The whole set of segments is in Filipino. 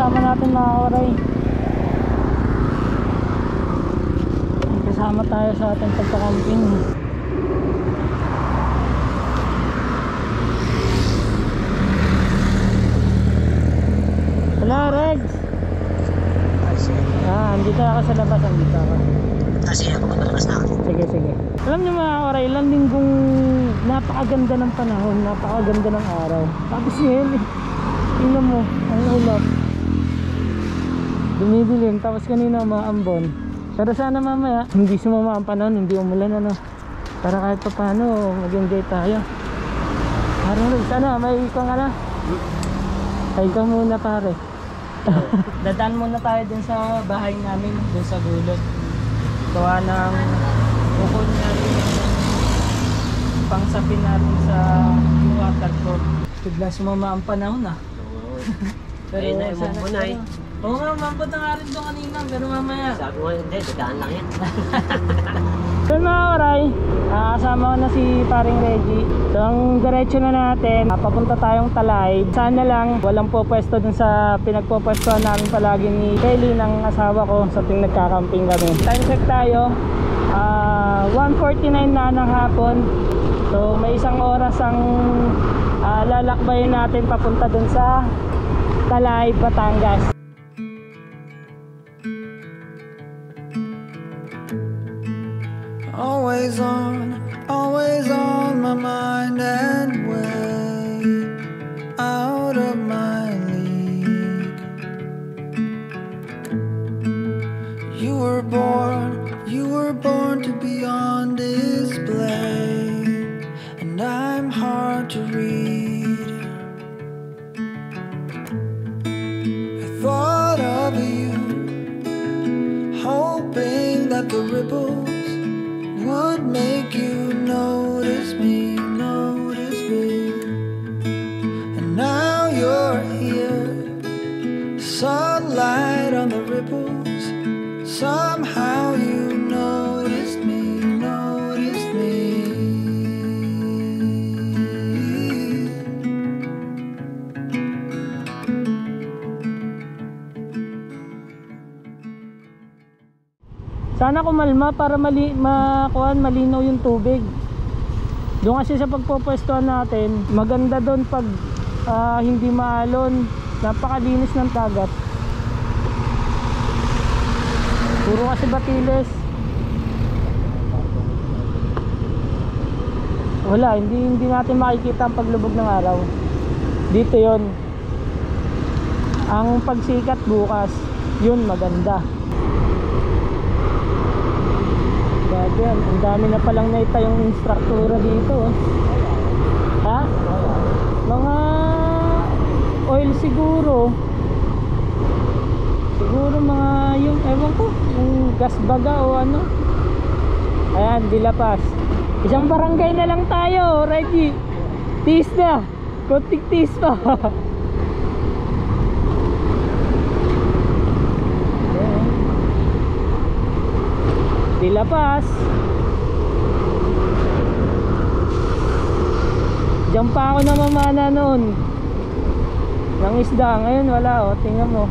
kasama natin mga oray. Kasama tayo sa ating pagkakamping. Hello Regs. Andito ako sa labas. Andito ako. Kasi ako papalabas na ako. Sige, sige. Alam niyo mga oray, ilang linggong napakaganda ng panahon, napakaganda ng araw. Tapos yun, tingnan mo, ang ulap. Dumidilim, tapos kanina maambon. Pero sana mamaya, hindi sumama ang panahon, hindi umulan ano. Para kahit pa paano, mag-enjoy tayo. Parang sana, may ikong ano. Ay ka muna pare. Dadaan muna tayo dun sa bahay namin, dun sa gulod. Gawa ng bukod natin, pangsapin natin sa waterfall. Bigla sumama ang panahon ah. Pero ayun na, umumunay. Oo nga, umambot na nga rin doon kanina, pero mamaya. Sabi mo, hindi, dadaan lang yan. So mga oray, kasama ko na si paring Reggie. So ang diretso na natin, papunta tayong Talay. Sana lang walang pupwesto dun sa pinagpupwestuhan namin palagi ni Kelly ng asawa ko sa tuwing nagkakamping kami. Time check tayo, 1:49 na ng hapon. So may isang oras ang lalakbayin natin papunta dun sa Talay, Batangas. Always on my mind and way out of my league. You were born to be on display, and I'm hard to read. I thought of you, hoping that the ripples would make you notice me. And now you're here, sunlight on the ripples. Somehow you noticed me. Sana kumalma para malinaw yung tubig. Doon kasi sa pagpupwestuhan natin, maganda doon pag hindi maalon. Napakalinis ng dagat. Puro kasi batiles. Wala, hindi natin makikita ang paglubog ng araw. Dito yon. Ang pagsikat bukas, yun maganda. Yan, ang dami na palang naitayong instruktura dito. Ha? Mga oil siguro. Siguro mga yung ewan ko, yung gas baga o ano. Ayan, Dilapas. Isang barangay na lang tayo, Reggie. Tiis na. Kunting tiis pa. Dilapas. Diyan pa ako namamana noon ng isda. Ngayon wala oh. Tingnan mo,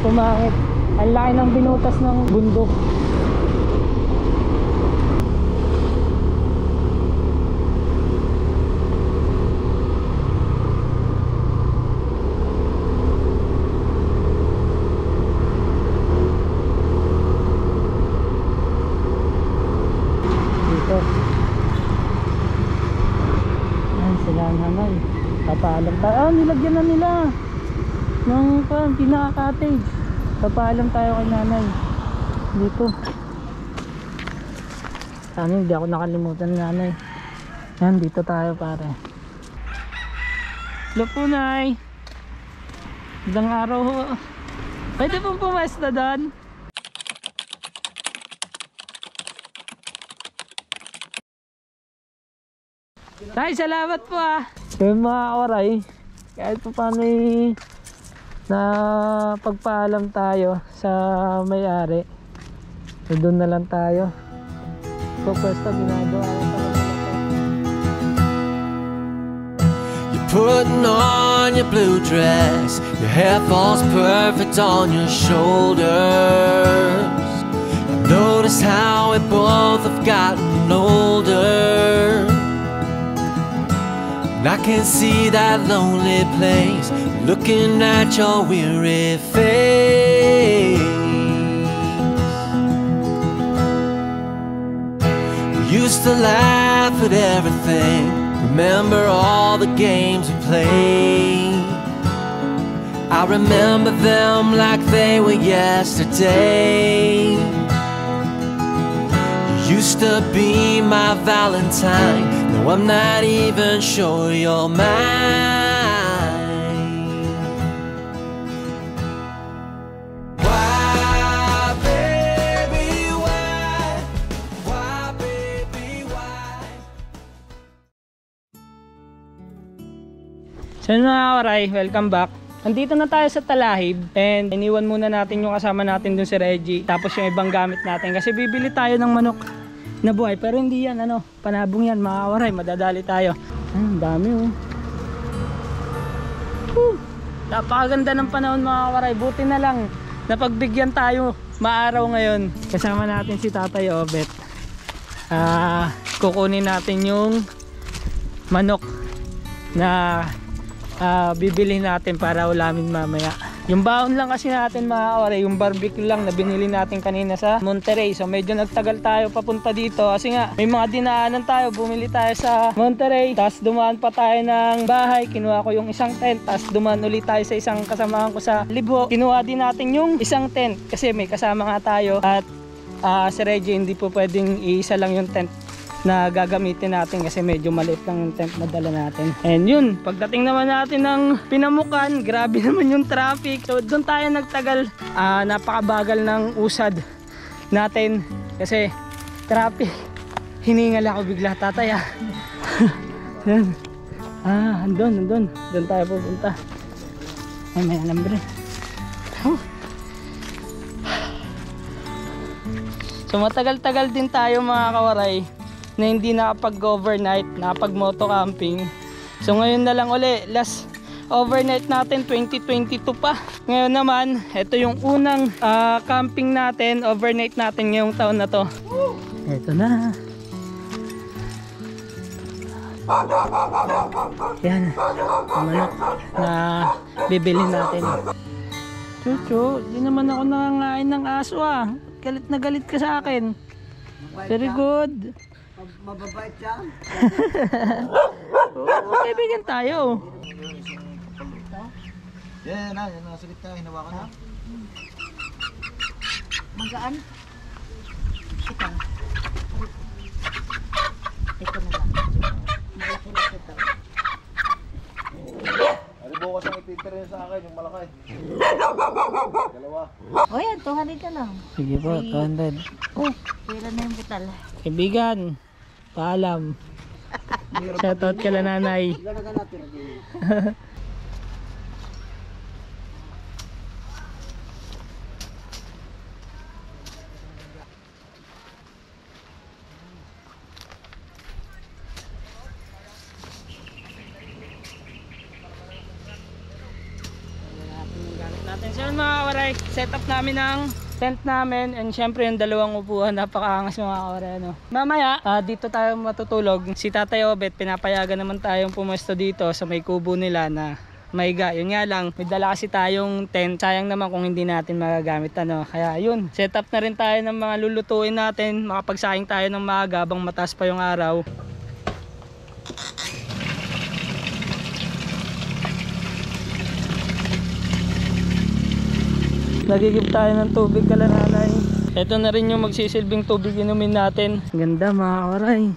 pumangit. Ang laki ng binutas ng bundok. Papaalam tayo. Nilagyan na nila ng pinaka-cottage. Papaalam tayo kay nanay dito. Sana hindi ako nakalimutan ni nanay. Yan, dito tayo pare. Hello po nay. Magandang araw ho. Pwede pong pumesta doon? Tay, salamat po ah. Yung mga oray, kahit pa paano na pagpaalam tayo sa may-ari, so doon na lang tayo. So pwesto ginagawa ko. Putting on your blue dress, your hair falls perfect on your shoulders. Notice how we both have gotten older. And I can see that lonely place, looking at your weary face. We used to laugh at everything, remember all the games we played. I remember them like they were yesterday. You used to be my Valentine, now I'm not even sure you're mine. Why, baby, why? Why, baby, why? So mga kawaray, welcome back. Nandito na tayo sa Talahib and iniwan muna natin yung kasama natin dun si Reggie, tapos yung ibang gamit natin kasi bibili tayo ng manok na buhay, pero hindi yan panabong yan mga kawaray, madadali tayo. Ang dami oh. Napakaganda ng panahon mga kawaray, buti na lang napagbigyan tayo maaraw ngayon. Kasama natin si Tatay Obet. Kukunin natin yung manok na bibili natin para ulamin mamaya. Yung baon lang kasi natin mga kawaray, yung barbecue lang na binili natin kanina sa Monterey. So medyo nagtagal tayo papunta dito kasi nga may mga dinaanan tayo. Bumili tayo sa Monterey, tapos dumaan pa tayo ng bahay, kinuha ko yung isang tent, tapos dumaan ulit tayo sa isang kasamahan ko sa Libho, kinuha din natin yung isang tent kasi may kasama nga tayo at si Reggie hindi po pwedeng iisa lang yung tent na gagamitin natin kasi medyo maliit lang yung tent na dala natin. And yun, pagdating naman natin ng Pinamukan, grabe naman yung traffic. So doon tayo nagtagal, napakabagal ng usad natin kasi traffic. Hiningal ako bigla, Tatay Yan. Andun. Doon tayo pupunta. Ay, may alambre. So matagal-tagal din tayo mga kawaray na hindi nakapag-overnight, nakapag-moto camping. So ngayon na lang uli, last overnight natin 2022 pa. Ngayon naman, ito yung unang camping natin, overnight natin ngayong taon na to. Ito na. Yan, manok na bibili natin. Chucho, di naman ako nangangain ng aso Galit na galit ka sa akin. Very good. Mababait siya. Kaibigan tayo. Yan nasa gitna, hinawakan na. Magaan. Ito na lang. Malaki na ito. Ano bukas ang ipipira sa akin, yung malaki. Dalawa. O yan, 200 na lang. Sige po, 200. Pira na yung butal. Kaibigan, paalam. Shoutout ka lang, nanay. So yun mga kawaray, set up namin ang tent namin and syempre yung dalawang upuan, napakaangas mga kawaray Mamaya, dito tayo matutulog. Si Tatay Obet, pinapayagan naman tayong pumuesto dito sa may kubo nila na maiga. Yun nga lang, may dala kasi tayong tent, sayang naman kung hindi natin magagamit Kaya yun, set up na rin tayo ng mga lulutuin natin, makapagsaing tayo ng maaga habang mataas pa yung araw. Nagigib tayo ng tubig kala nanay. Ito na rin yung magsisilbing tubig inumin natin. Ganda mga kawaray.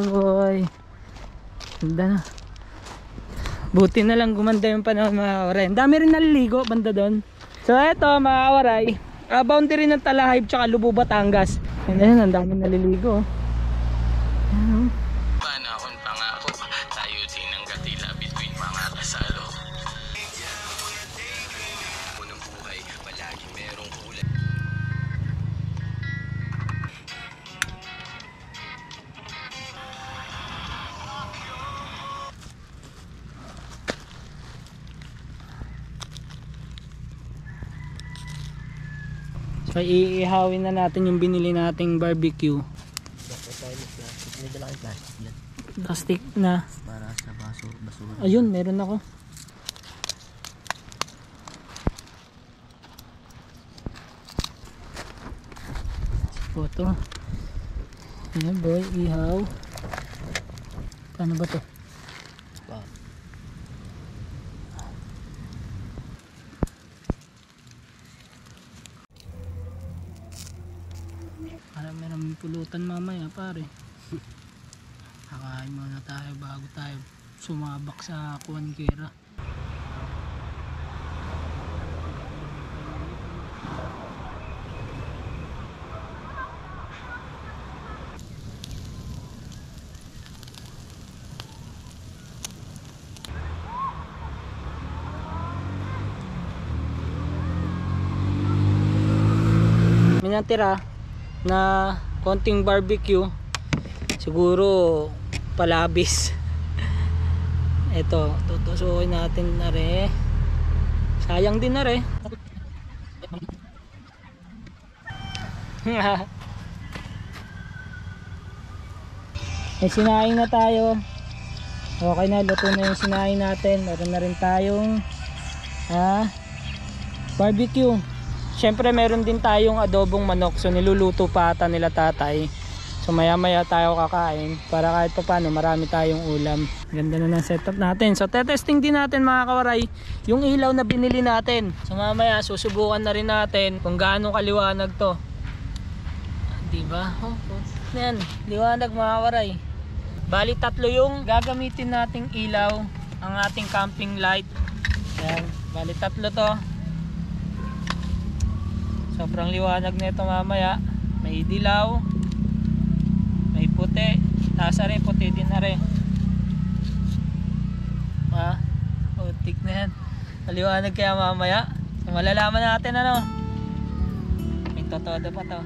Boy. Ganda na. Buti na lang gumanda yung panahon mga kawaray. Ang dami rin naliligo banda doon. So eto mga kawaray, boundary ng Talahib tsaka Lubo, Batangas. And then ang dami naliligo. Panahon pangako, tayo din ang gatila between mga kasalo. Unang buhay, palagi merong kulay. So iihawin na natin yung binili nating barbecue. May dala kang plastic yan. Plastic na. Para sa basura. Ayun, meron ako. Ito. Ayan boy, ihaw. Paano ba to? Wow. Para meron pulutan mamaya pare. Kakain muna tayo bago tayo sumabak sa Kuwankera. May natira na konting barbecue, siguro palabis. Ito, tutusukin natin na rin. Sayang din na rin. May sinaing na tayo. Okay na, luto na yung sinaing natin. Meron na rin tayong barbecue. Siyempre meron din tayong adobong manok, so niluluto pa ata nila tatay. So maya maya tayo kakain para kahit pa paano marami tayong ulam. Ganda na ng setup natin. So tetesting din natin mga kawaray yung ilaw na binili natin. So mamaya susubukan na rin natin kung gaano kaliwanag to. Diba? Oh, yan, liwanag mga kawaray. Bali 3 yung gagamitin nating ilaw, ang ating camping light. Yan, bali 3 to. Sobrang liwanag nito mamaya. May dilaw, may puti, tasa rin, puti din na rin. Putik na yan. Maliwanag kaya mamaya. So, malalaman natin ano. May totodo pa to.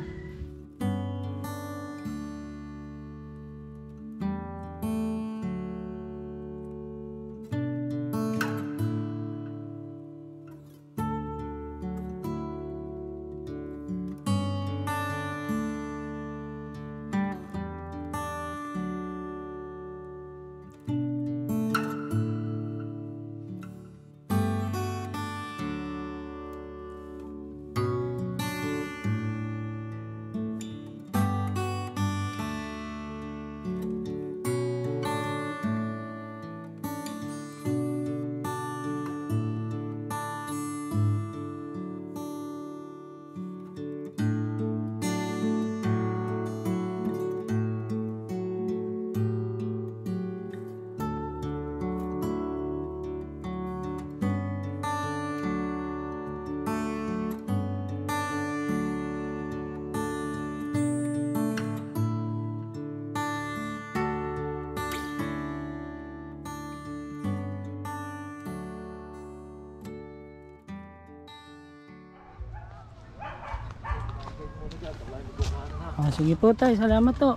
Sige po tayo, salamat to.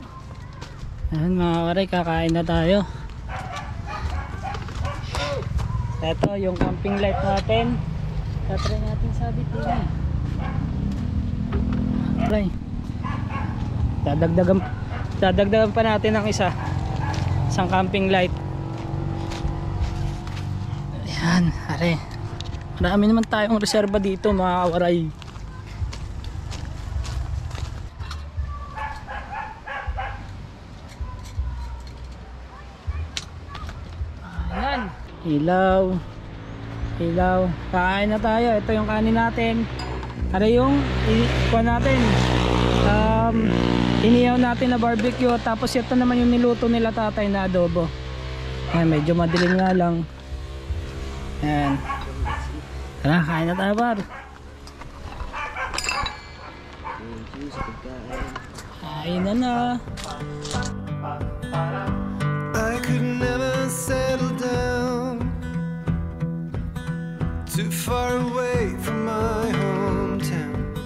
Ayan mga kawaray, kakain na tayo. Ito yung camping light natin. Tatry natin sabitin. Kawaray, dadagdagan pa natin ng isang camping light. Ayan, are. Marami naman tayong reserba dito mga kawaray. Ilaw. Kain na tayo. Ito yung kanin natin. Ano yung ikuha natin? Inihaw natin na barbecue. Tapos ito naman yung niluto nila tatay na adobo. Ayan, medyo madilim nga lang. Ayan. Tara, kain na tayo par. Kain na na. I could never settle down too far away from my hometown.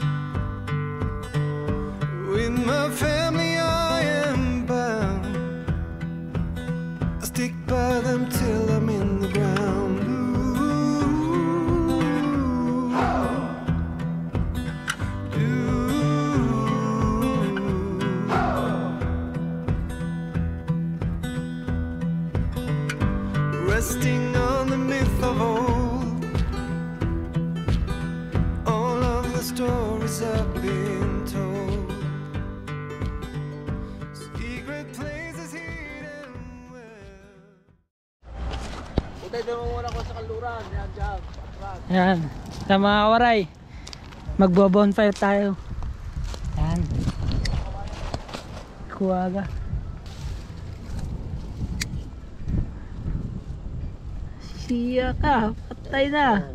With my family I am bound. I stick by them till I'm in the ground. Ooh. stories I've been told. Secret places hidden well. Utay, doon muna ko sa kaluran. Yan, dyan. Yan, sa mga waray, magbo-bonfire tayo. Yan, kuwaga. Siya ka, patay na.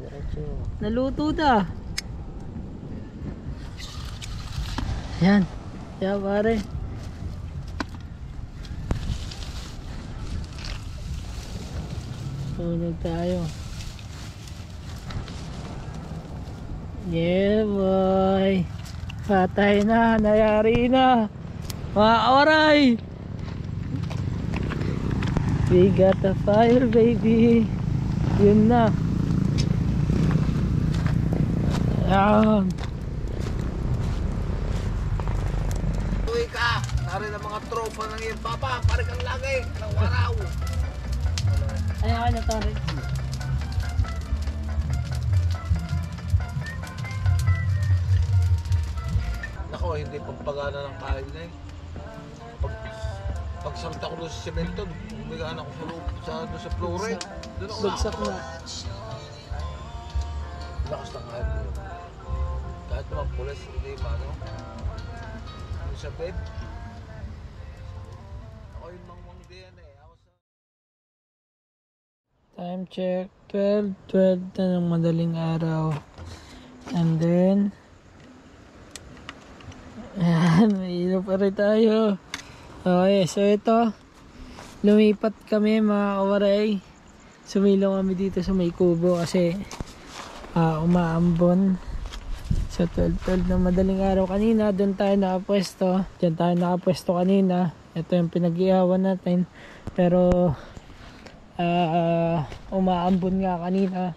Naluto na. Yan, yan pare. Sunog tayo. Yeah boy. Patay na, nayari na. Mga oray. We got the fire baby. Yun na. Yan. Uwi ka. Nari na mga tropa ng iyong papa. Pare kang lagi. Ng waraw. Ayaw na to rin. Nako, hindi pampagana ng kain na eh. Pagsalta ko doon sa semento, umigaan ako sa loob, sa flooring. Doon ako Bagsak na. Lakas ng kain ko. Kahit naman pulis, hindi maano. Yung sa bed. Ako yung mangmang diyan eh. Ako sa... Time check, 12 na ng madaling araw. And then ayan, may ilo pa rin tayo. Okay, so ito, lumipat kami mga kawaray. Sumilong kami dito sa may kubo kasi umaambon. So 12 ng madaling araw kanina, doon tayo nakapwesto. Diyan tayo nakapwesto kanina. Ito yung pinag-ihawan natin. Pero umaambon nga kanina.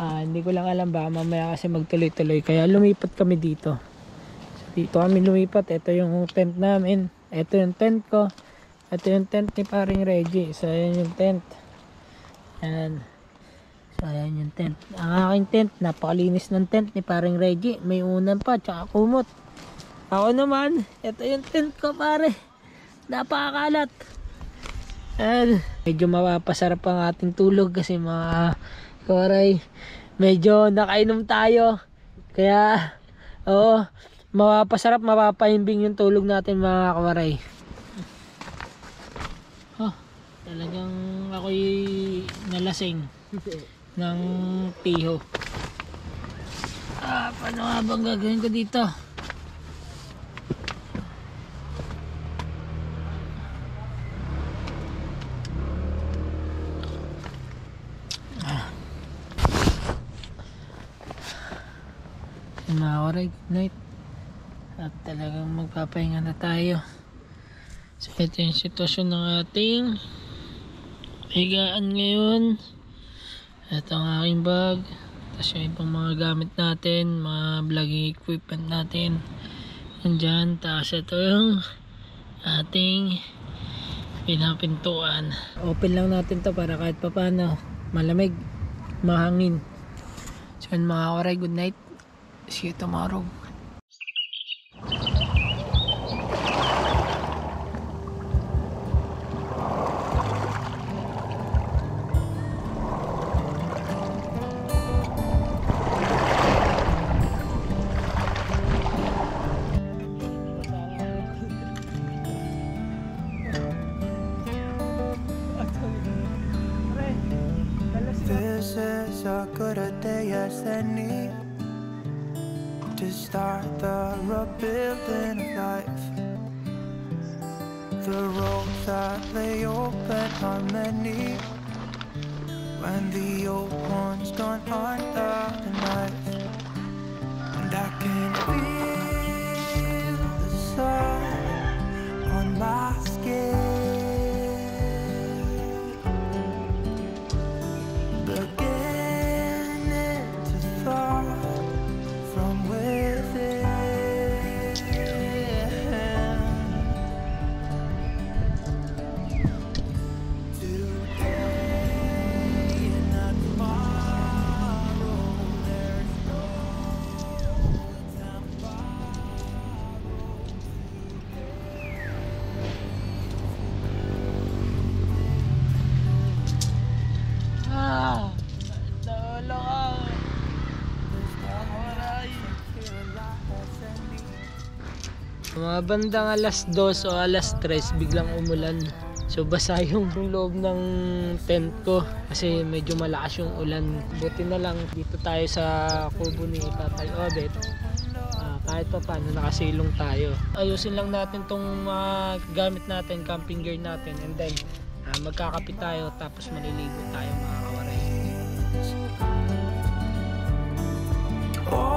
Hindi ko lang alam ba mamaya kasi magtuloy-tuloy. Kaya lumipat kami dito. Dito kami lumipat. Ito yung tent namin. Ito yung tent ko. Ito yung tent ni paring Reggie. So ayan yung tent. Ayan. So ayan yung tent. Ang aking tent. Napakalinis ng tent ni paring Reggie. May unan pa. Tsaka kumot. Ako naman. Ito yung tent ko pare. Napakakalat. And medyo mapapasarap ang ating tulog. Kasi mga kawaray, medyo nakainom tayo. Kaya oo, mapapasarap, mapapahimbing yung tulog natin mga kawaray. Talagang ako'y nalasing ng piho. Paano nga bang gagawin ko dito? Mga kawaray, good night. At talagang magpapahinga na tayo. So ito yung sitwasyon ng ating higaan ngayon. Ito ang aking bag. Tapos yung ibang mga gamit natin, mga vlogging equipment natin nandyan. Tapos ito yung ating pinapintuan. Open lang natin to para kahit papano malamig, mahangin. So yun mga kawaray, good night. See you tomorrow. This is as good a day as any to start the rebuilding of life. The roads that lay open are many when the old ones gone under the knife. And I can feel the sun on my skin, beginning to thaw from within. Today and not tomorrow, there's Mga bandang alas 2 o alas 3 biglang umulan. So basa yung loob ng tent ko kasi medyo malakas yung ulan. Buti na lang dito tayo sa kubo ni Tatay Obet. Kahit pa paano nakasilong tayo. Ayusin lang natin tong mga gamit natin, camping gear natin, and then magkakapit tayo tapos maliligo tayo mga kawaray. Oh,